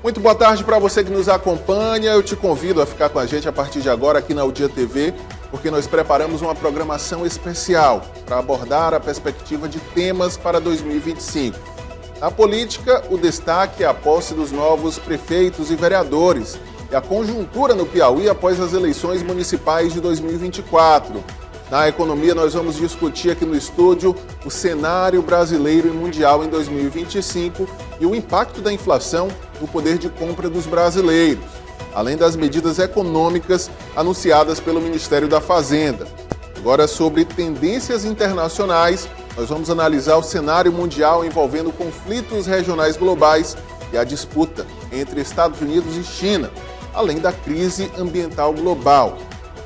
Muito boa tarde para você que nos acompanha. Eu te convido a ficar com a gente a partir de agora aqui na Udia TV, porque nós preparamos uma programação especial para abordar a perspectiva de temas para 2025. Na política, o destaque é a posse dos novos prefeitos e vereadores e a conjuntura no Piauí após as eleições municipais de 2024. Na economia, nós vamos discutir aqui no estúdio o cenário brasileiro e mundial em 2025 e o impacto da inflação no poder de compra dos brasileiros, além das medidas econômicas anunciadas pelo Ministério da Fazenda. Agora, sobre tendências internacionais, nós vamos analisar o cenário mundial envolvendo conflitos regionais globais e a disputa entre Estados Unidos e China, além da crise ambiental global.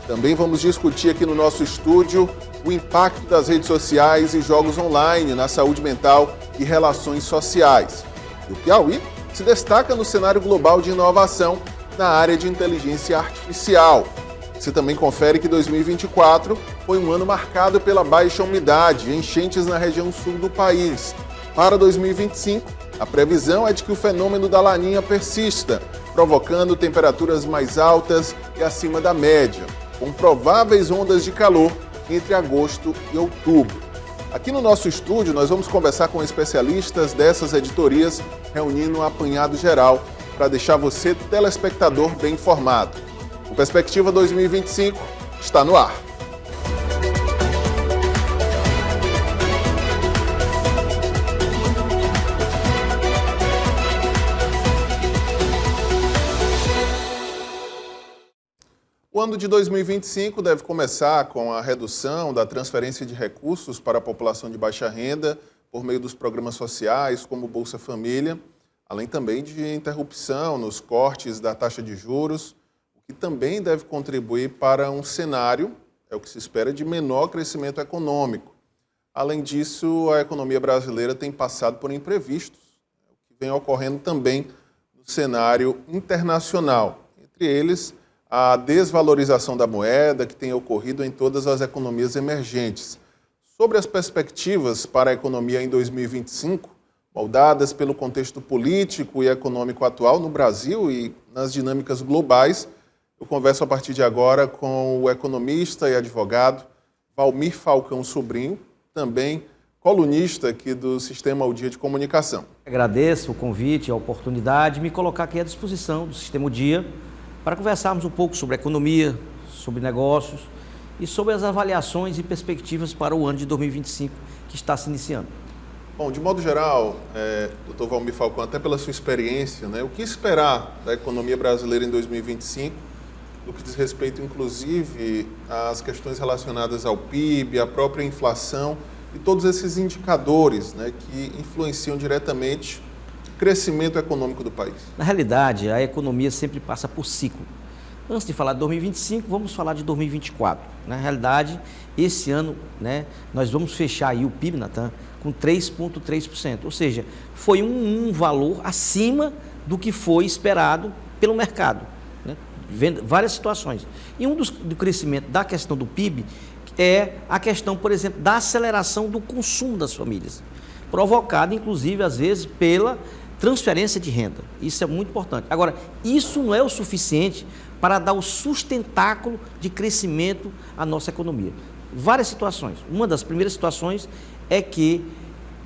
Também vamos discutir aqui no nosso estúdio o impacto das redes sociais e jogos online na saúde mental e relações sociais. E o Piauí se destaca no cenário global de inovação na área de inteligência artificial. Você também confere que 2024 foi um ano marcado pela baixa umidade e enchentes na região sul do país. Para 2025, a previsão é de que o fenômeno da Laninha persista, provocando temperaturas mais altas e acima da média, com prováveis ondas de calor entre agosto e outubro. Aqui no nosso estúdio, nós vamos conversar com especialistas dessas editorias, reunindo um apanhado geral para deixar você, telespectador, bem informado. O Perspectiva 2025 está no ar. O ano de 2025 deve começar com a redução da transferência de recursos para a população de baixa renda por meio dos programas sociais, como Bolsa Família, além também de interrupção nos cortes da taxa de juros, o que também deve contribuir para um cenário, é o que se espera, de menor crescimento econômico. Além disso, a economia brasileira tem passado por imprevistos, o que vem ocorrendo também no cenário internacional, entre eles a desvalorização da moeda que tem ocorrido em todas as economias emergentes. Sobre as perspectivas para a economia em 2025, moldadas pelo contexto político e econômico atual no Brasil e nas dinâmicas globais, eu converso a partir de agora com o economista e advogado Valmir Falcão Sobrinho, também colunista aqui do Sistema O Dia de Comunicação. Agradeço o convite, a oportunidade de me colocar aqui à disposição do Sistema O Dia para conversarmos um pouco sobre economia, sobre negócios e sobre as avaliações e perspectivas para o ano de 2025 que está se iniciando. Bom, de modo geral, Dr. Valmir Falcão, até pela sua experiência, o que esperar da economia brasileira em 2025, no que diz respeito, inclusive, às questões relacionadas ao PIB, à própria inflação e todos esses indicadores que influenciam diretamente crescimento econômico do país? Na realidade, a economia sempre passa por ciclo. Antes de falar de 2025, vamos falar de 2024. Na realidade, esse ano, nós vamos fechar aí o PIB, Natan, com 3,3%. Ou seja, foi um valor acima do que foi esperado pelo mercado. Vendo várias situações. E do crescimento da questão do PIB é a questão, por exemplo, da aceleração do consumo das famílias, provocada, inclusive, às vezes, pela transferência de renda. Isso é muito importante. Agora, isso não é o suficiente para dar o sustentáculo de crescimento à nossa economia. Várias situações. Uma das primeiras situações é que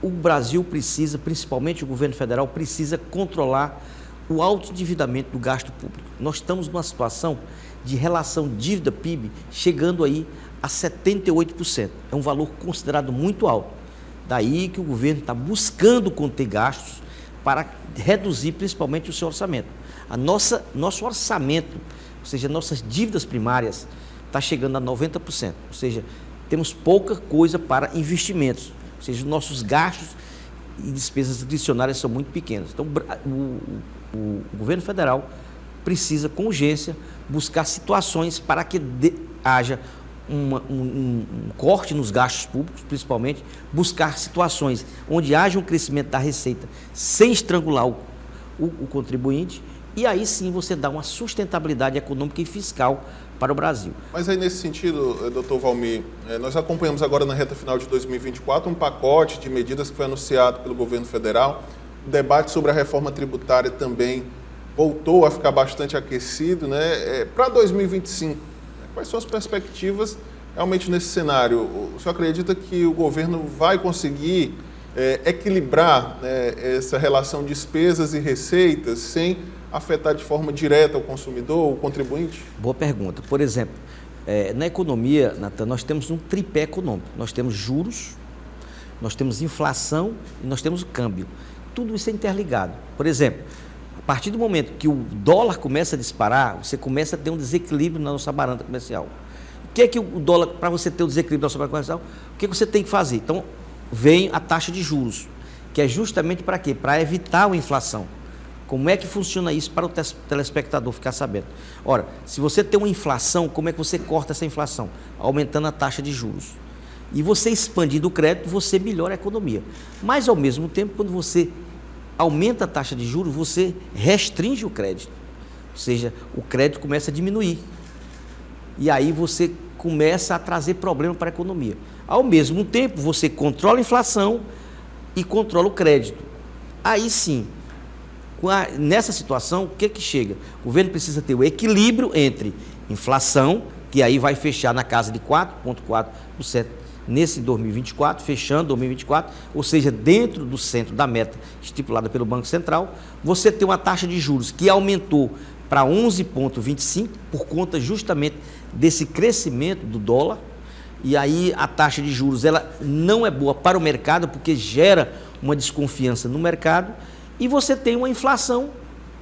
o Brasil precisa, principalmente o governo federal, precisa controlar o alto endividamento do gasto público. Nós estamos numa situação de relação dívida-PIB chegando aí a 78%. É um valor considerado muito alto. Daí que o governo está buscando conter gastos para reduzir principalmente o seu orçamento. Nosso orçamento, ou seja, nossas dívidas primárias, está chegando a 90%. Ou seja, temos pouca coisa para investimentos. Ou seja, nossos gastos e despesas discricionárias são muito pequenas. Então, o governo federal precisa, com urgência, buscar situações para que haja um corte nos gastos públicos, principalmente, buscar situações onde haja um crescimento da receita sem estrangular o contribuinte, e aí sim você dá uma sustentabilidade econômica e fiscal para o Brasil. Mas aí nesse sentido, doutor Valmir, nós acompanhamos agora na reta final de 2024 um pacote de medidas que foi anunciado pelo governo federal, o debate sobre a reforma tributária também voltou a ficar bastante aquecido, né? Para 2025, quais são as perspectivas realmente nesse cenário? O senhor acredita que o governo vai conseguir equilibrar, né, essa relação de despesas e receitas sem afetar de forma direta o consumidor, o contribuinte? Boa pergunta. Por exemplo, na economia, Natan, nós temos um tripé econômico. Nós temos juros, nós temos inflação e nós temos o câmbio. Tudo isso é interligado. Por exemplo, a partir do momento que o dólar começa a disparar, você começa a ter um desequilíbrio na nossa balança comercial. O que é que o dólar, para você ter o desequilíbrio na sua balança comercial, o que você tem que fazer? Então, vem a taxa de juros, que é justamente para quê? Para evitar a inflação. Como é que funciona isso para o telespectador ficar sabendo? Ora, se você tem uma inflação, como é que você corta essa inflação? Aumentando a taxa de juros. E você expandindo o crédito, você melhora a economia. Mas, ao mesmo tempo, quando você aumenta a taxa de juros, você restringe o crédito. Ou seja, o crédito começa a diminuir. E aí você começa a trazer problema para a economia. Ao mesmo tempo, você controla a inflação e controla o crédito. Aí sim, nessa situação, o que chega? O governo precisa ter o equilíbrio entre inflação, que aí vai fechar na casa de 4,4% nesse 2024, fechando 2024, ou seja, dentro do centro da meta estipulada pelo Banco Central. Você tem uma taxa de juros que aumentou para 11,25% por conta justamente desse crescimento do dólar. E aí a taxa de juros ela não é boa para o mercado, porque gera uma desconfiança no mercado, e você tem uma inflação,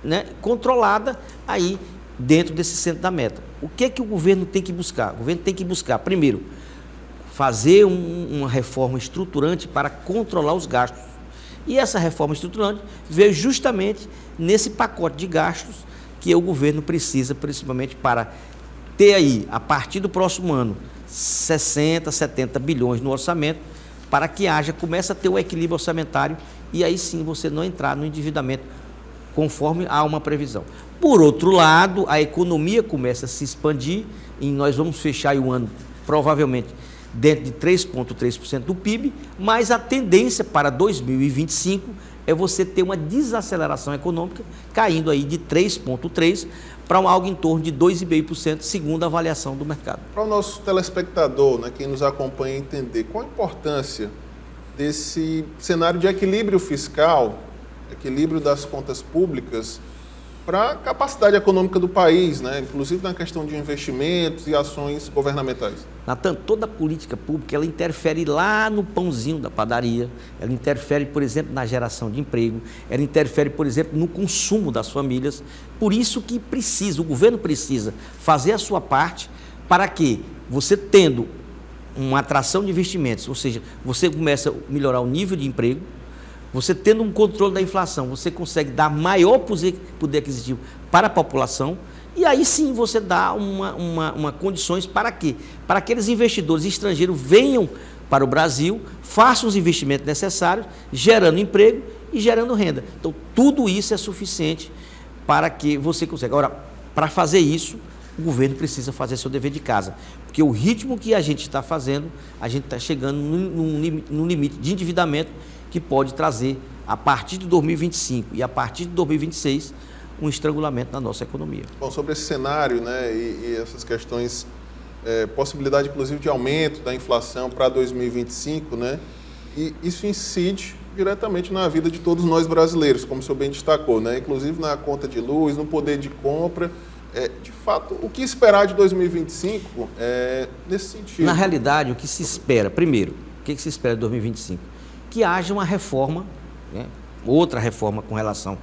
né, controlada aí dentro desse centro da meta. O que é que o governo tem que buscar? O governo tem que buscar, primeiro, fazer uma reforma estruturante para controlar os gastos. E essa reforma estruturante veio justamente nesse pacote de gastos que o governo precisa, principalmente para ter aí, a partir do próximo ano, 60, 70 bilhões no orçamento, para que comece a ter o equilíbrio orçamentário e aí sim você não entrar no endividamento conforme há uma previsão. Por outro lado, a economia começa a se expandir e nós vamos fechar o ano provavelmente dentro de 3,3% do PIB, mas a tendência para 2025 é você ter uma desaceleração econômica, caindo aí de 3,3% para algo em torno de 2,5%, segundo a avaliação do mercado. Para o nosso telespectador, né, quem nos acompanha, entender qual a importância desse cenário de equilíbrio fiscal, equilíbrio das contas públicas, para a capacidade econômica do país, né, inclusive na questão de investimentos e ações governamentais. Natan, toda política pública, ela interfere lá no pãozinho da padaria, ela interfere, por exemplo, na geração de emprego, ela interfere, por exemplo, no consumo das famílias. Por isso que o governo precisa fazer a sua parte para que você tendo uma atração de investimentos, ou seja, você começa a melhorar o nível de emprego, você tendo um controle da inflação, você consegue dar maior poder aquisitivo para a população, e aí sim você dá uma condições para quê? Para que aqueles investidores estrangeiros venham para o Brasil, façam os investimentos necessários, gerando emprego e gerando renda. Então, tudo isso é suficiente para que você consiga. Agora, para fazer isso, o governo precisa fazer seu dever de casa, porque o ritmo que a gente está fazendo, a gente está chegando num limite de endividamento que pode trazer, a partir de 2025 e a partir de 2026, um estrangulamento na nossa economia. Bom, sobre esse cenário, né, e essas questões, possibilidade inclusive de aumento da inflação para 2025, né, e isso incide diretamente na vida de todos nós brasileiros, como o senhor bem destacou, né, inclusive na conta de luz, no poder de compra. De fato, o que esperar de 2025 nesse sentido? Na realidade, o que se espera, primeiro, o que se espera de 2025? Que haja uma reforma, né, outra reforma com relação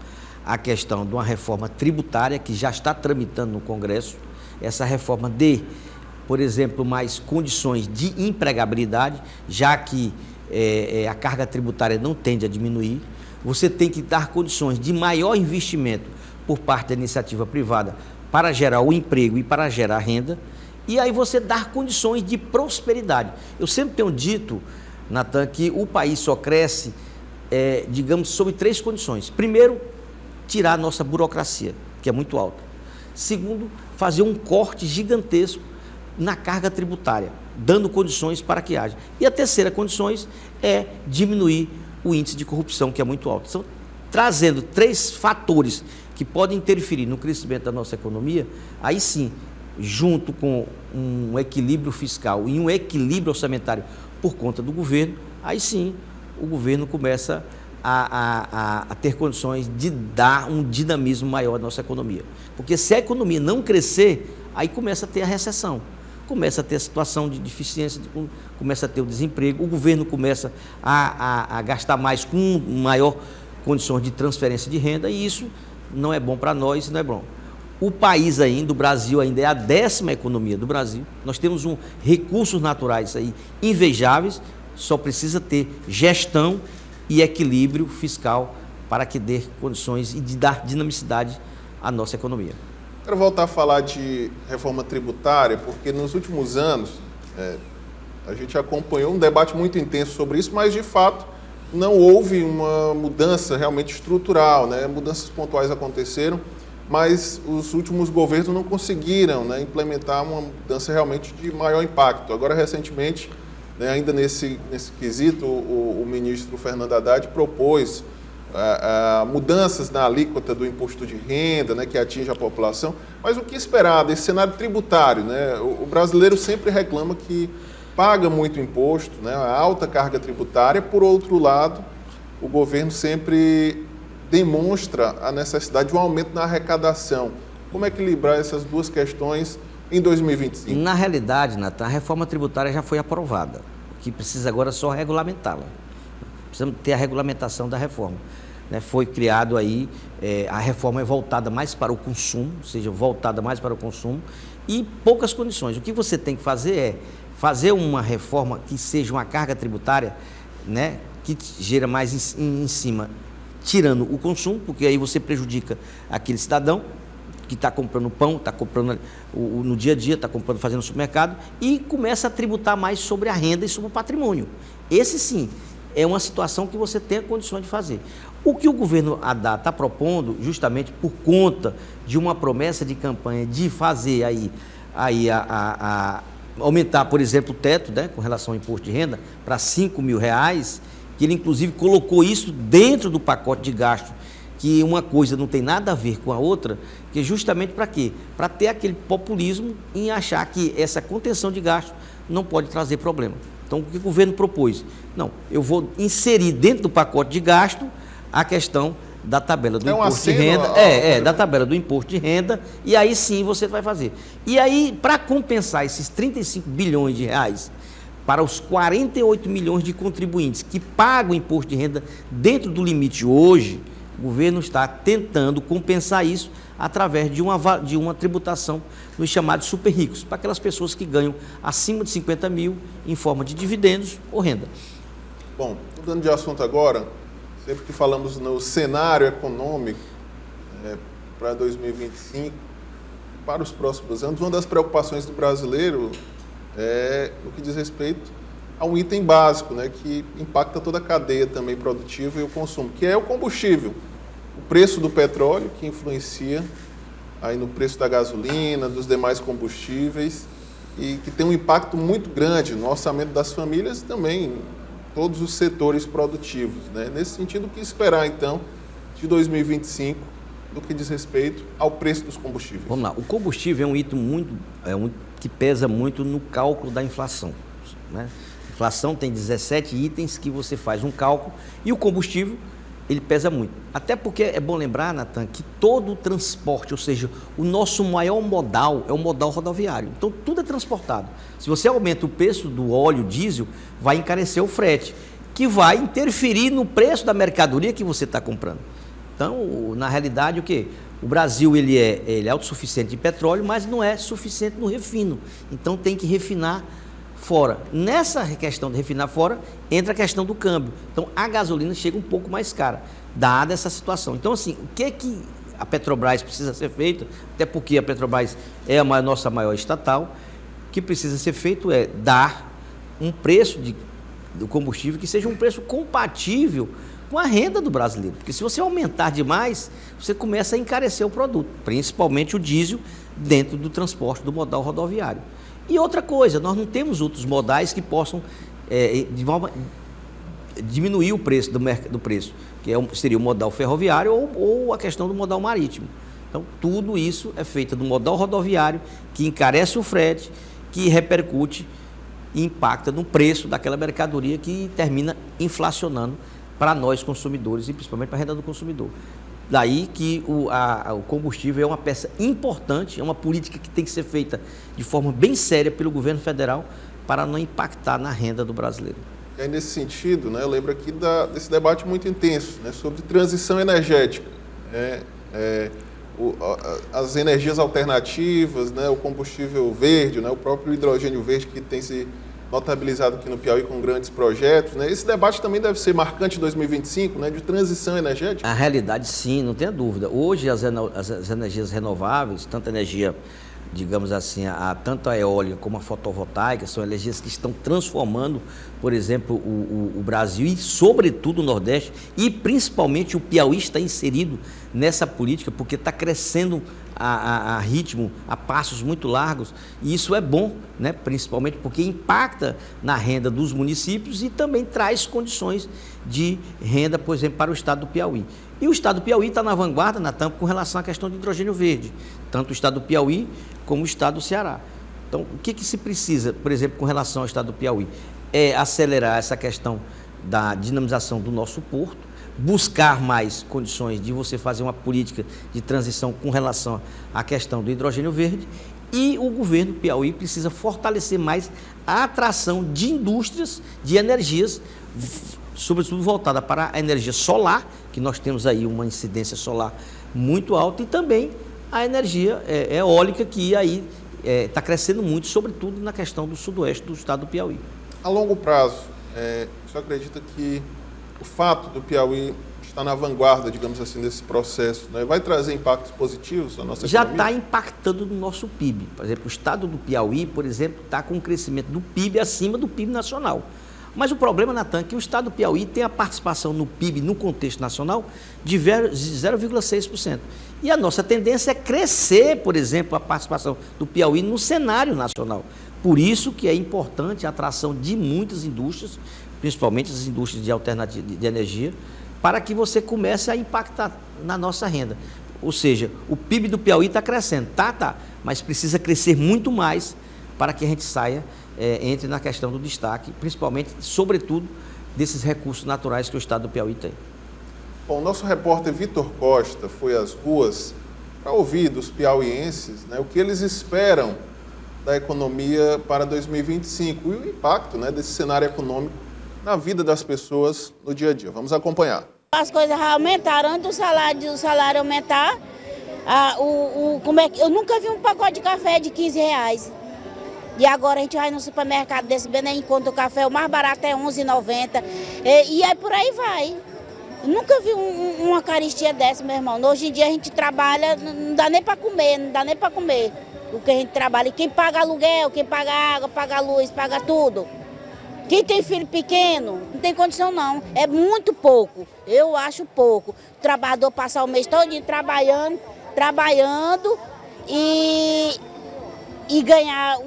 à questão de uma reforma tributária que já está tramitando no Congresso. Essa reforma dê, por exemplo, mais condições de empregabilidade, já que a carga tributária não tende a diminuir. Você tem que dar condições de maior investimento por parte da iniciativa privada para gerar o emprego e para gerar renda, e aí você dar condições de prosperidade. Eu sempre tenho dito, Natan, que o país só cresce, digamos, sob 3 condições. Primeiro, tirar a nossa burocracia, que é muito alta. Segundo, fazer um corte gigantesco na carga tributária, dando condições para que haja. E a terceira condição é diminuir o índice de corrupção, que é muito alto. Então, trazendo 3 fatores que podem interferir no crescimento da nossa economia, aí sim, junto com um equilíbrio fiscal e um equilíbrio orçamentário por conta do governo, aí sim o governo começa a ter condições de dar um dinamismo maior à nossa economia. Porque se a economia não crescer, aí começa a ter a recessão, começa a ter a situação de deficiência, começa a ter o desemprego, o governo começa a gastar mais com maior condições de transferência de renda, e isso não é bom para nós, não é bom. O país ainda, o Brasil ainda é a 10ª economia do Brasil, nós temos recursos naturais aí invejáveis, só precisa ter gestão e equilíbrio fiscal para que dê condições de dar dinamicidade à nossa economia. Quero voltar a falar de reforma tributária, porque nos últimos anos a gente acompanhou um debate muito intenso sobre isso, mas de fato não houve uma mudança realmente estrutural, né? Mudanças pontuais aconteceram, mas os últimos governos não conseguiram, né, implementar uma mudança realmente de maior impacto. Agora, recentemente, ainda nesse quesito, o ministro Fernando Haddad propôs mudanças na alíquota do imposto de renda, né, que atinge a população. Mas o que esperar desse cenário tributário? Né? O brasileiro sempre reclama que paga muito imposto, né, a alta carga tributária. Por outro lado, o governo sempre demonstra a necessidade de um aumento na arrecadação. Como equilibrar essas duas questões em 2025? Na realidade, Natan, a reforma tributária já foi aprovada. O que precisa agora é só regulamentá-la. Precisamos ter a regulamentação da reforma. Foi criado aí, a reforma é voltada mais para o consumo, ou seja, voltada mais para o consumo, e poucas condições. O que você tem que fazer é fazer uma reforma que seja uma carga tributária, né, que gera mais em cima, tirando o consumo, porque aí você prejudica aquele cidadão que está comprando pão, está comprando no dia a dia, está comprando, fazendo no supermercado, e começa a tributar mais sobre a renda e sobre o patrimônio. Esse sim é uma situação que você tem a condição de fazer. O que o governo Haddad está propondo, justamente por conta de uma promessa de campanha de fazer aumentar, por exemplo, o teto, né, com relação ao imposto de renda para R$5.000, que ele inclusive colocou isso dentro do pacote de gasto, que uma coisa não tem nada a ver com a outra, que é justamente para quê? Para ter aquele populismo em achar que essa contenção de gasto não pode trazer problema. Então, o que o governo propôs? Não, eu vou inserir dentro do pacote de gasto a questão da tabela do imposto de renda, da tabela do imposto de renda, e aí sim você vai fazer. E aí, para compensar esses 35 bilhões de reais para os 48 milhões de contribuintes que pagam imposto de renda dentro do limite hoje, o governo está tentando compensar isso através de uma tributação nos chamados super ricos, para aquelas pessoas que ganham acima de 50 mil em forma de dividendos ou renda. Bom, mudando de assunto agora, sempre que falamos no cenário econômico para 2025, para os próximos anos, uma das preocupações do brasileiro é o que diz respeito a um item básico, né, que impacta toda a cadeia também produtiva e o consumo, que é o combustível. O preço do petróleo, que influencia aí no preço da gasolina, dos demais combustíveis, e que tem um impacto muito grande no orçamento das famílias e também em todos os setores produtivos, né? Nesse sentido, o que esperar, então, de 2025, do que diz respeito ao preço dos combustíveis? Vamos lá. O combustível é um item que pesa muito no cálculo da inflação, né? A inflação tem 17 itens que você faz um cálculo, e o combustível ele pesa muito. Até porque é bom lembrar, Natan, que todo o transporte, ou seja, o nosso maior modal é o modal rodoviário. Então, tudo é transportado. Se você aumenta o preço do óleo diesel, vai encarecer o frete, que vai interferir no preço da mercadoria que você está comprando. Então, na realidade, o quê? O Brasil ele é autossuficiente de petróleo, mas não é suficiente no refino. Então, tem que refinar fora. Nessa questão de refinar fora, entra a questão do câmbio. Então, a gasolina chega um pouco mais cara, dada essa situação. Então, assim, o que a Petrobras precisa ser feito, até porque a Petrobras é a nossa maior estatal, o que precisa ser feito é dar um preço do combustível que seja um preço compatível com a renda do brasileiro. Porque se você aumentar demais, você começa a encarecer o produto, principalmente o diesel, dentro do transporte do modal rodoviário. E outra coisa, nós não temos outros modais que possam diminuir o preço do preço, que seria o modal ferroviário ou a questão do modal marítimo. Então, tudo isso é feito do modal rodoviário, que encarece o frete, que repercute e impacta no preço daquela mercadoria que termina inflacionando para nós consumidores e principalmente para a renda do consumidor. Daí que o combustível é uma peça importante, é uma política que tem que ser feita de forma bem séria pelo governo federal para não impactar na renda do brasileiro. E aí, nesse sentido, né, eu lembro aqui desse debate muito intenso, né, sobre transição energética. As energias alternativas, né, o combustível verde, né, o próprio hidrogênio verde que tem se notabilizado aqui no Piauí com grandes projetos, né? Esse debate também deve ser marcante em 2025, né, de transição energética? A realidade, sim, não tenha dúvida. Hoje, as energias renováveis, tanto a energia, digamos assim, tanto a eólica como a fotovoltaica, são energias que estão transformando, por exemplo, o Brasil e, sobretudo, o Nordeste, e principalmente o Piauí está inserido nessa política, porque está crescendo a ritmo, a passos muito largos, e isso é bom, né? Principalmente porque impacta na renda dos municípios e também traz condições de renda, por exemplo, para o estado do Piauí. E o estado do Piauí está na vanguarda, na tampa, com relação à questão do hidrogênio verde, tanto o estado do Piauí como o estado do Ceará. Então, o que se precisa, por exemplo, com relação ao estado do Piauí? É acelerar essa questão da dinamização do nosso porto, buscar mais condições de você fazer uma política de transição com relação à questão do hidrogênio verde, e o governo do Piauí precisa fortalecer mais a atração de indústrias de energias, sobretudo voltada para a energia solar, que nós temos aí uma incidência solar muito alta, e também a energia eólica, que aí está crescendo muito, sobretudo na questão do sudoeste do estado do Piauí. A longo prazo, você acredita que o fato do Piauí estar na vanguarda, digamos assim, desse processo, né, vai trazer impactos positivos na nossa economia? Já está impactando no nosso PIB. Por exemplo, o estado do Piauí, por exemplo, está com um crescimento do PIB acima do PIB nacional. Mas o problema, Natan, é que o estado do Piauí tem a participação no PIB, no contexto nacional, de 0,6%. E a nossa tendência é crescer, por exemplo, a participação do Piauí no cenário nacional. Por isso que é importante a atração de muitas indústrias, principalmente as indústrias de alternativa de energia, para que você comece a impactar na nossa renda. Ou seja, o PIB do Piauí está crescendo, mas precisa crescer muito mais para que a gente entre na questão do destaque, principalmente, sobretudo, desses recursos naturais que o estado do Piauí tem. Bom, o nosso repórter Vitor Costa foi às ruas para ouvir dos piauienses, né, o que eles esperam da economia para 2025 e o impacto, né, desse cenário econômico na vida das pessoas no dia a dia. Vamos acompanhar. As coisas aumentaram, antes do salário aumentar, eu nunca vi um pacote de café de R$15. E agora a gente vai no supermercado desse Belém, encontra o café, o mais barato é R$11,90. E aí por aí vai. Eu nunca vi uma caristia dessa, meu irmão. Hoje em dia a gente trabalha, não dá nem para comer, o que a gente trabalha. E quem paga aluguel, quem paga água, paga luz, paga tudo. Quem tem filho pequeno, não tem condição não. É muito pouco, eu acho pouco. O trabalhador passar o mês todo trabalhando e ganhar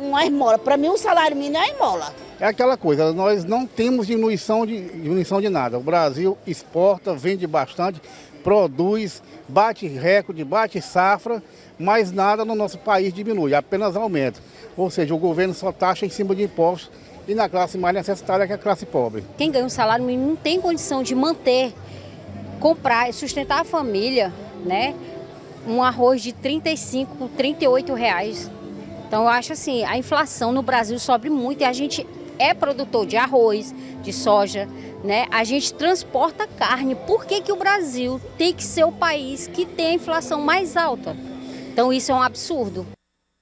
uma esmola. Para mim, o salário mínimo é a esmola. É aquela coisa, nós não temos diminuição de nada. O Brasil exporta, vende bastante, produz, bate recorde, bate safra, mas nada no nosso país diminui, apenas aumenta. Ou seja, o governo só taxa em cima de impostos e na classe mais necessitária, que é a classe pobre. Quem ganha um salário mínimo não tem condição de manter, comprar e sustentar a família, né? Um arroz de R$35, R$38. Então eu acho assim, a inflação no Brasil sobe muito e a gente é produtor de arroz, de soja, né? A gente transporta carne. Por que o Brasil tem que ser o país que tem a inflação mais alta? Então isso é um absurdo.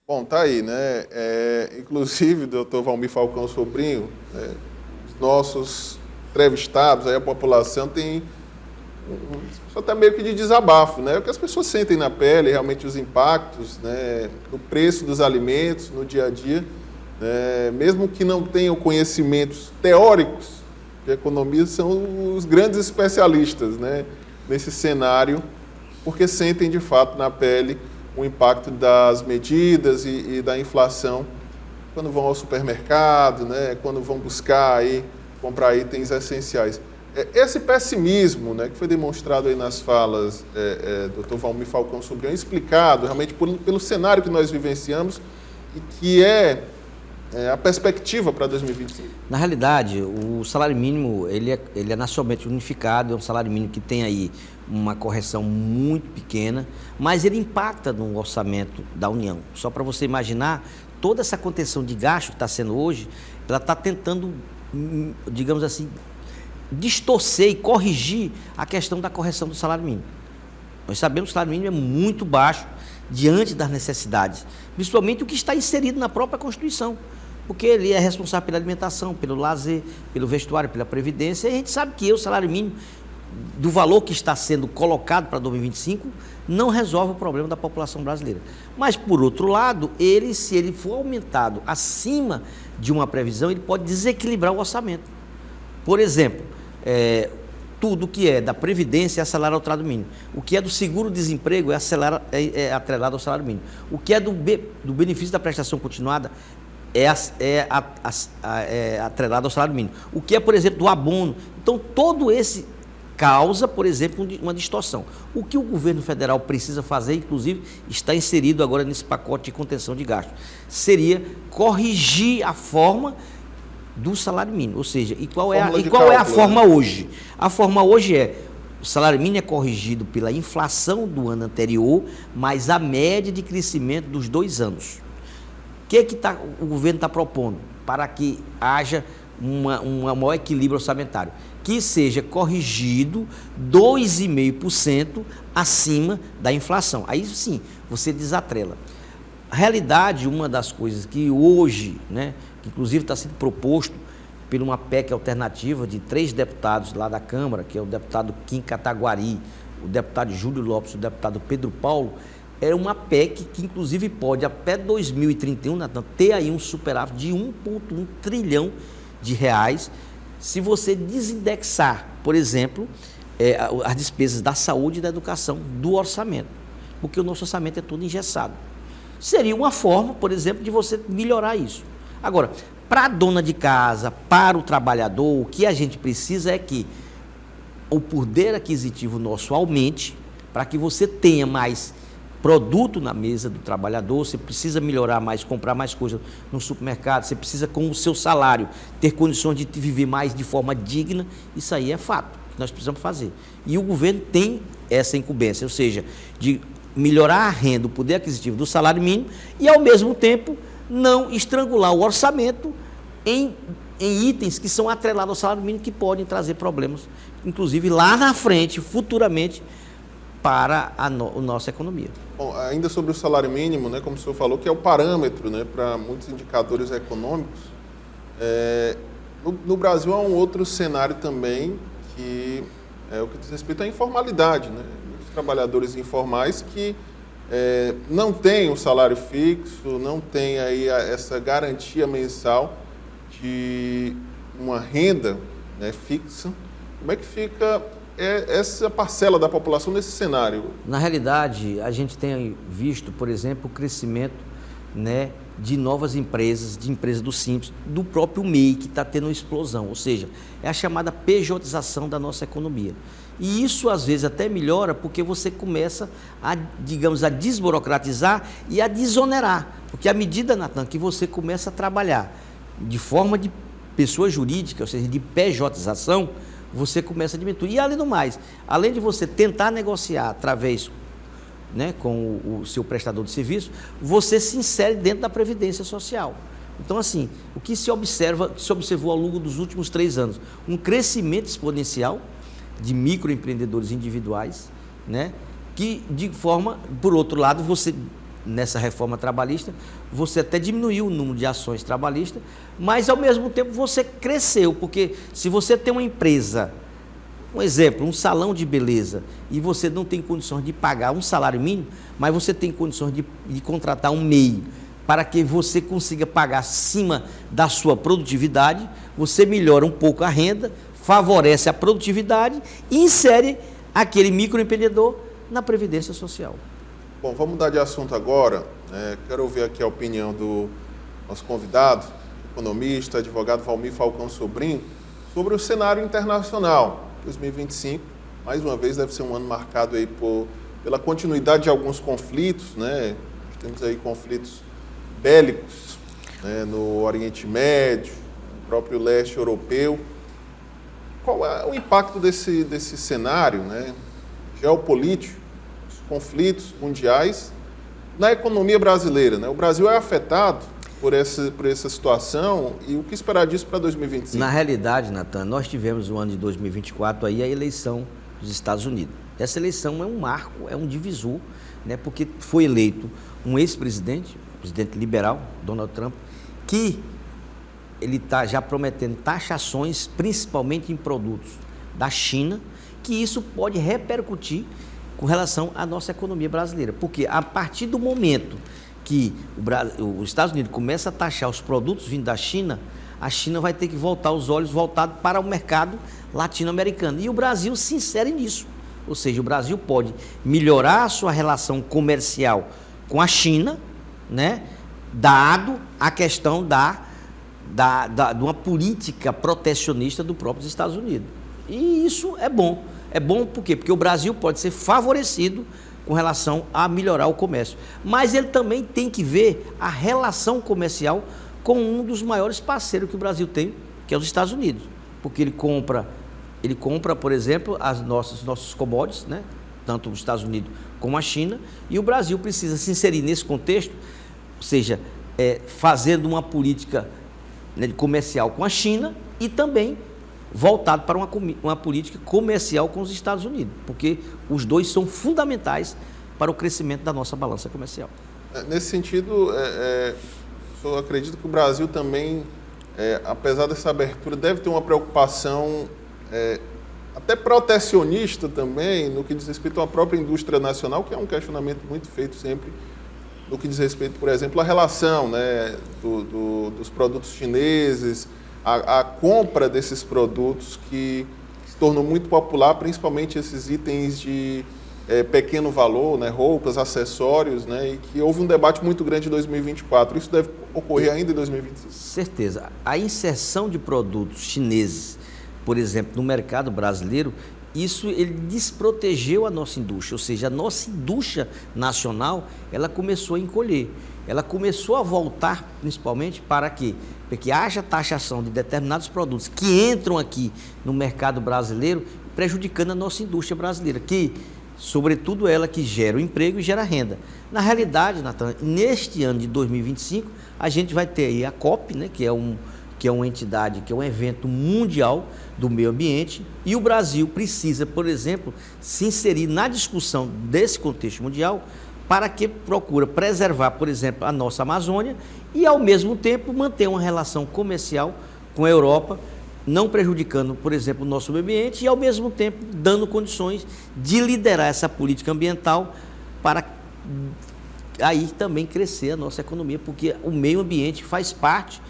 Bom, tá aí, né? Inclusive, doutor Valmir Falcão Sobrinho, os nossos entrevistados, aí a população tem só até meio que de desabafo, né? O que as pessoas sentem na pele, realmente os impactos, né, no preço dos alimentos, no dia a dia, né? Mesmo que não tenham conhecimentos teóricos de economia, são os grandes especialistas, né, nesse cenário, porque sentem de fato na pele o impacto das medidas e da inflação quando vão ao supermercado, né, quando vão buscar aí comprar itens essenciais. Esse pessimismo, né, que foi demonstrado aí nas falas do Dr. Valmir Falcão Sobrinho, explicado realmente pelo cenário que nós vivenciamos e que é a perspectiva para 2025? Na realidade, o salário mínimo ele é nacionalmente unificado, é um salário mínimo que tem aí uma correção muito pequena, mas ele impacta no orçamento da União. Só para você imaginar, toda essa contenção de gasto que está sendo hoje, ela está tentando, digamos assim, distorcer e corrigir a questão da correção do salário mínimo. Nós sabemos que o salário mínimo é muito baixo diante das necessidades, principalmente o que está inserido na própria Constituição, porque ele é responsável pela alimentação, pelo lazer, pelo vestuário, pela previdência, e a gente sabe que o salário mínimo, do valor que está sendo colocado para 2025, não resolve o problema da população brasileira. Mas, por outro lado, se ele for aumentado acima de uma previsão, ele pode desequilibrar o orçamento. Por exemplo, tudo que é da Previdência é atrelado ao salário mínimo. O que é do seguro-desemprego é atrelado ao salário mínimo. O que é do benefício da prestação continuada é atrelado ao salário mínimo. O que é, por exemplo, do abono. Então, todo esse causa, por exemplo, uma distorção. O que o governo federal precisa fazer, inclusive, está inserido agora nesse pacote de contenção de gastos, seria corrigir a forma do salário mínimo. Ou seja, qual é a forma hoje? A forma hoje o salário mínimo é corrigido pela inflação do ano anterior, mais a média de crescimento dos 2 anos. O que o governo está propondo para que haja um maior equilíbrio orçamentário? Que seja corrigido 2,5% acima da inflação. Aí sim, você desatrela. A realidade, uma das coisas que hoje, né, que inclusive está sendo proposto por uma PEC alternativa de 3 deputados lá da Câmara, que é o deputado Kim Kataguari, o deputado Júlio Lopes e o deputado Pedro Paulo, é uma PEC que inclusive pode até 2031, Natan, ter aí um superávit de 1,1 trilhão de reais, se você desindexar, por exemplo, as despesas da saúde e da educação do orçamento, porque o nosso orçamento é todo engessado. Seria uma forma, por exemplo, de você melhorar isso. Agora, para a dona de casa, para o trabalhador, o que a gente precisa é que o poder aquisitivo nosso aumente, para que você tenha mais produto na mesa do trabalhador, você precisa melhorar mais, comprar mais coisas no supermercado, você precisa, com o seu salário, ter condições de viver mais de forma digna. Isso aí é fato, que nós precisamos fazer. E o governo tem essa incumbência, ou seja, de melhorar a renda, o poder aquisitivo do salário mínimo e, ao mesmo tempo, não estrangular o orçamento em itens que são atrelados ao salário mínimo, que podem trazer problemas, inclusive lá na frente, futuramente, para a nossa economia. Bom, ainda sobre o salário mínimo, né, como o senhor falou, que é o parâmetro, né, para muitos indicadores econômicos, no Brasil há um outro cenário também, que é o que diz respeito à informalidade, né? Muitos trabalhadores informais que não têm o salário fixo, não têm aí essa garantia mensal de uma renda, né, fixa. Como é que fica essa parcela da população nesse cenário? Na realidade, a gente tem visto, por exemplo, o crescimento, né, de novas empresas, de empresas do Simples, do próprio MEI, que está tendo uma explosão, ou seja, é a chamada pejotização da nossa economia. E isso, às vezes, até melhora porque você começa a, digamos, a desburocratizar e a desonerar, porque à medida, Natan, que você começa a trabalhar de forma de pessoa jurídica, ou seja, de pejotização, você começa a diminuir. E, além do mais, além de você tentar negociar através, né, com o seu prestador de serviço, você se insere dentro da Previdência Social. Então, assim, o que se observou ao longo dos últimos 3 anos? Um crescimento exponencial de microempreendedores individuais, né, que, de forma, por outro lado, você, nessa reforma trabalhista, você até diminuiu o número de ações trabalhistas, mas, ao mesmo tempo, você cresceu, porque se você tem uma empresa, um exemplo, um salão de beleza, e você não tem condições de pagar um salário mínimo, mas você tem condições de contratar um MEI para que você consiga pagar acima da sua produtividade, você melhora um pouco a renda, favorece a produtividade e insere aquele microempreendedor na Previdência Social. Bom, vamos mudar de assunto agora. Quero ouvir aqui a opinião do nosso convidado, economista, advogado Valmir Falcão Sobrinho, sobre o cenário internacional. 2025, mais uma vez, deve ser um ano marcado aí pela continuidade de alguns conflitos, né? Temos aí conflitos bélicos, né, no Oriente Médio, no próprio leste europeu. Qual é o impacto desse cenário, né, geopolítico, os conflitos mundiais, na economia brasileira, né? O Brasil é afetado por essa situação e o que esperar disso para 2025? Na realidade, Natan, nós tivemos no ano de 2024 aí a eleição dos Estados Unidos. Essa eleição é um marco, é um divisor, né, porque foi eleito um ex-presidente, presidente liberal, Donald Trump, que ele está já prometendo taxações, principalmente em produtos da China, que isso pode repercutir com relação à nossa economia brasileira. Porque a partir do momento que os Estados Unidos começa a taxar os produtos vindo da China, a China vai ter que voltar os olhos voltados para o mercado latino-americano. E o Brasil se insere nisso. Ou seja, o Brasil pode melhorar a sua relação comercial com a China, né, dado a questão de uma política protecionista do próprio Estados Unidos. E isso é bom. É bom por quê? Porque o Brasil pode ser favorecido com relação a melhorar o comércio. Mas ele também tem que ver a relação comercial com um dos maiores parceiros que o Brasil tem, que é os Estados Unidos. Porque ele compra, por exemplo, nossos commodities, né? Tanto os Estados Unidos como a China, e o Brasil precisa se inserir nesse contexto, ou seja, fazendo uma política, né, comercial com a China e também voltado para uma política comercial com os Estados Unidos, porque os dois são fundamentais para o crescimento da nossa balança comercial. Nesse sentido, eu acredito que o Brasil também, apesar dessa abertura, deve ter uma preocupação até protecionista também, no que diz respeito à própria indústria nacional, que é um questionamento muito feito sempre no que diz respeito, por exemplo, à relação, né, dos produtos chineses, a compra desses produtos que se tornou muito popular, principalmente esses itens de pequeno valor, né, roupas, acessórios, né, e que houve um debate muito grande em 2024. Isso deve ocorrer ainda em 2025? Certeza. A inserção de produtos chineses, por exemplo, no mercado brasileiro, isso ele desprotegeu a nossa indústria, ou seja, a nossa indústria nacional, ela começou a encolher. Ela começou a voltar principalmente para quê? Para que haja taxação de determinados produtos que entram aqui no mercado brasileiro, prejudicando a nossa indústria brasileira, que, sobretudo, ela que gera o emprego e gera renda. Na realidade, Natan, neste ano de 2025, a gente vai ter aí a COP, né, que é uma entidade, que é um evento mundial do meio ambiente, e o Brasil precisa, por exemplo, se inserir na discussão desse contexto mundial, para que procura preservar, por exemplo, a nossa Amazônia e, ao mesmo tempo, manter uma relação comercial com a Europa, não prejudicando, por exemplo, o nosso meio ambiente e, ao mesmo tempo, dando condições de liderar essa política ambiental para aí também crescer a nossa economia, porque o meio ambiente faz parte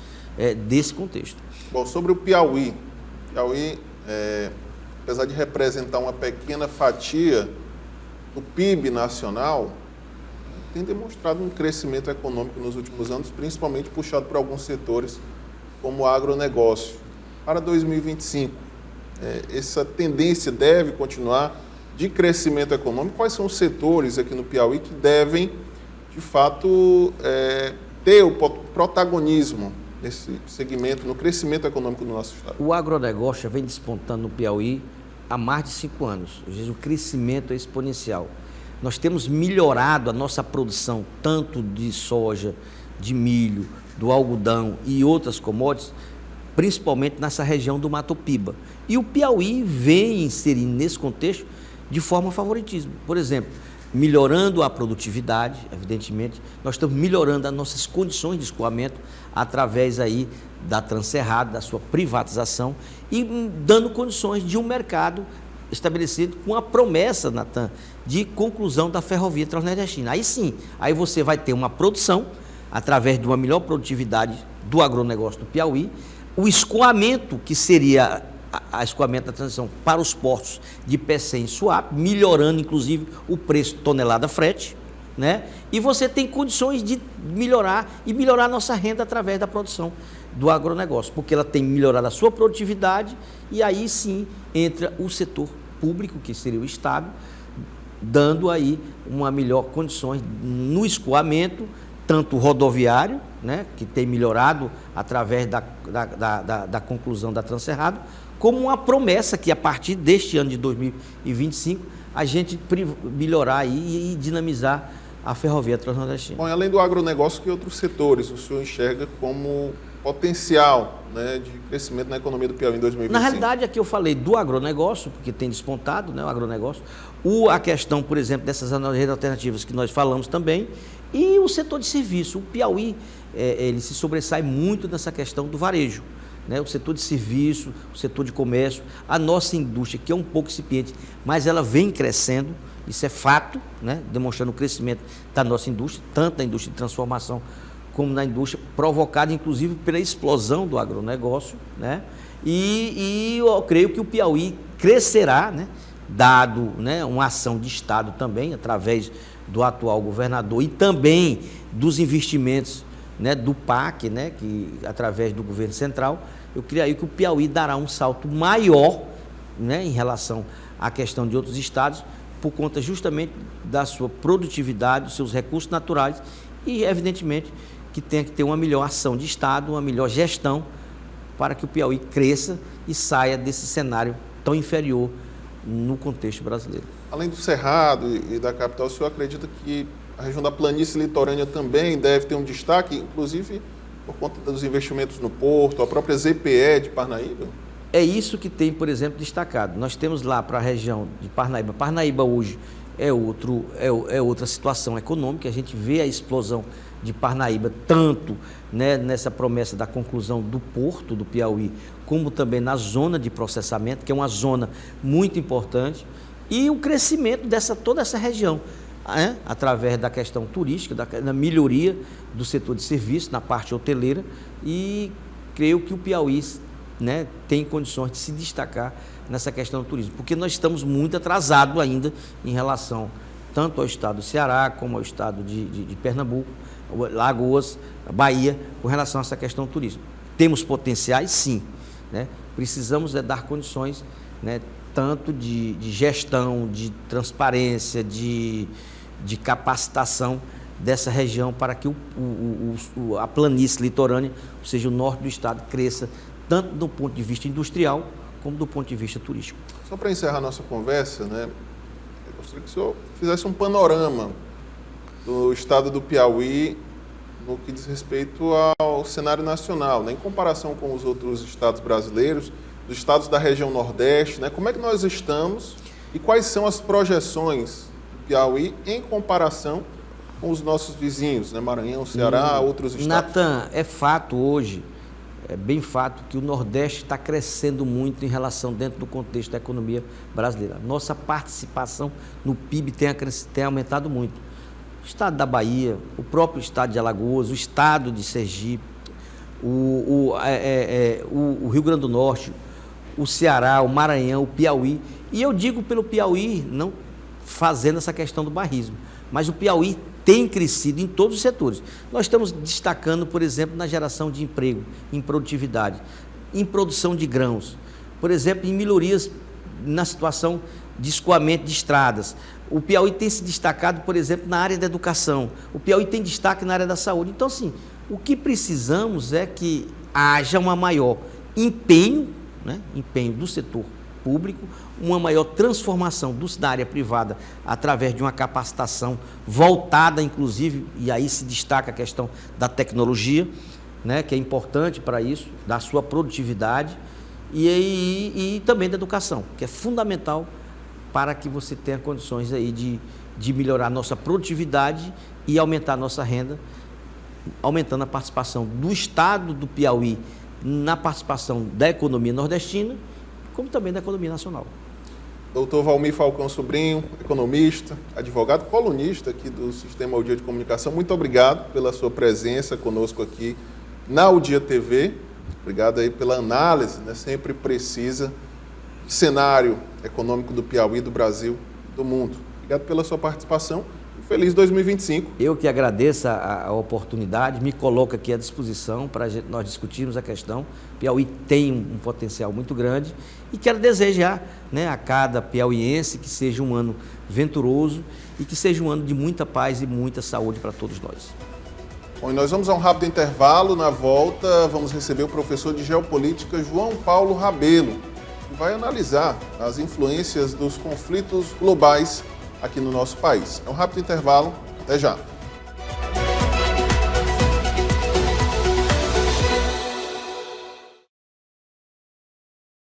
desse contexto. Bom, sobre o Piauí, apesar de representar uma pequena fatia do PIB nacional, tem demonstrado um crescimento econômico nos últimos anos, principalmente puxado por alguns setores, como o agronegócio. Para 2025, essa tendência deve continuar de crescimento econômico? Quais são os setores aqui no Piauí que devem, de fato, ter o protagonismo nesse segmento, no crescimento econômico do nosso estado? O agronegócio vem despontando no Piauí há mais de 5 anos. Ou seja, o crescimento é exponencial. Nós temos melhorado a nossa produção, tanto de soja, de milho, do algodão e outras commodities, principalmente nessa região do Mato Piba. E o Piauí vem inserindo nesse contexto de forma favoritismo. Por exemplo, melhorando a produtividade, evidentemente, nós estamos melhorando as nossas condições de escoamento através aí da Transerrado, da sua privatização e dando condições de um mercado estabelecido com a promessa, Natan, de conclusão da ferrovia transnordestina. Aí sim, aí você vai ter uma produção através de uma melhor produtividade do agronegócio do Piauí, o escoamento, que seria a escoamento da transição para os portos de Pecém e Suape, melhorando inclusive o preço tonelada frete, né? E você tem condições de melhorar a nossa renda através da produção do agronegócio, porque ela tem melhorado a sua produtividade e aí sim entra o setor público, que seria o Estado, dando aí uma melhor condições no escoamento, tanto rodoviário, né, que tem melhorado através da conclusão da Transcerrado, como uma promessa que a partir deste ano de 2025 a gente melhorar aí e dinamizar a ferrovia transnordestina. Bom, além do agronegócio, que outros setores o senhor enxerga como potencial, né, de crescimento na economia do Piauí em 2025? Na realidade, aqui eu falei do agronegócio, porque tem despontado, né, o agronegócio, a questão, por exemplo, dessas redes alternativas que nós falamos também, e o setor de serviço. O Piauí, ele se sobressai muito nessa questão do varejo, né, o setor de serviço, o setor de comércio, a nossa indústria, que é um pouco incipiente, mas ela vem crescendo, isso é fato, né, demonstrando o crescimento da nossa indústria, tanto na indústria de transformação como na indústria, provocada inclusive pela explosão do agronegócio, né? E eu creio que o Piauí crescerá, né, dado, né, uma ação de Estado também, através do atual governador e também dos investimentos, né, do PAC, né, que, através do governo central. Eu creio que o Piauí dará um salto maior, né, em relação à questão de outros estados, por conta justamente da sua produtividade, dos seus recursos naturais e, evidentemente, que tem que ter uma melhor ação de Estado, uma melhor gestão para que o Piauí cresça e saia desse cenário tão inferior no contexto brasileiro. Além do Cerrado e da capital, o senhor acredita que a região da planície litorânea também deve ter um destaque, inclusive por conta dos investimentos no porto, a própria ZPE de Parnaíba? É isso que tem, por exemplo, destacado. Nós temos lá para a região de Parnaíba. Parnaíba hoje é outra situação econômica. A gente vê a explosão de Parnaíba, tanto, né, nessa promessa da conclusão do porto do Piauí, como também na zona de processamento, que é uma zona muito importante, e o crescimento toda essa região, né, através da questão turística, da melhoria do setor de serviço, na parte hoteleira, e creio que o Piauí, né, tem condições de se destacar nessa questão do turismo, porque nós estamos muito atrasados ainda em relação tanto ao estado do Ceará, como ao estado de Pernambuco, Lagoas, Bahia, com relação a essa questão do turismo. Temos potenciais, sim, né? Precisamos dar condições, né, tanto de gestão, de transparência, de capacitação dessa região para que a planície litorânea, ou seja, o norte do estado, cresça tanto do ponto de vista industrial como do ponto de vista turístico. Só para encerrar nossa conversa, né, eu gostaria que o senhor fizesse um panorama do estado do Piauí no que diz respeito ao cenário nacional, né, em comparação com os outros estados brasileiros, dos estados da região Nordeste, né, como é que nós estamos e quais são as projeções do Piauí em comparação com os nossos vizinhos, né, Maranhão, Ceará, outros estados? Natan, é fato hoje, é bem fato que o Nordeste está crescendo muito em relação dentro do contexto da economia brasileira. Nossa participação no PIB tem aumentado muito. O estado da Bahia, o próprio estado de Alagoas, o estado de Sergipe, o Rio Grande do Norte, o Ceará, o Maranhão, o Piauí. E eu digo pelo Piauí, não fazendo essa questão do bairrismo, mas o Piauí tem crescido em todos os setores. Nós estamos destacando, por exemplo, na geração de emprego, em produtividade, em produção de grãos, por exemplo, em melhorias na situação de escoamento de estradas. O Piauí tem se destacado, por exemplo, na área da educação. O Piauí tem destaque na área da saúde. Então, assim, o que precisamos é que haja uma maior empenho, né, empenho do setor público, uma maior transformação da área privada através de uma capacitação voltada, inclusive, e aí se destaca a questão da tecnologia, né, que é importante para isso, da sua produtividade, e também da educação, que é fundamental para que você tenha condições aí de melhorar a nossa produtividade e aumentar a nossa renda, aumentando a participação do estado do Piauí na participação da economia nordestina, como também da economia nacional. Doutor Valmir Falcão Sobrinho, economista, advogado, colunista aqui do Sistema Ao Dia de Comunicação, muito obrigado pela sua presença conosco aqui na Ao Dia TV. Obrigado aí pela análise, né, sempre precisa, do cenário econômico do Piauí, do Brasil, do mundo. Obrigado pela sua participação e feliz 2025. Eu que agradeço a oportunidade, me coloco aqui à disposição para nós discutirmos a questão. Piauí tem um potencial muito grande e quero desejar, né, a cada piauiense que seja um ano venturoso e que seja um ano de muita paz e muita saúde para todos nós. Bom, e nós vamos a um rápido intervalo. Na volta, vamos receber o professor de Geopolítica João Paulo Rabelo, que vai analisar as influências dos conflitos globais aqui no nosso país. É um rápido intervalo. Até já.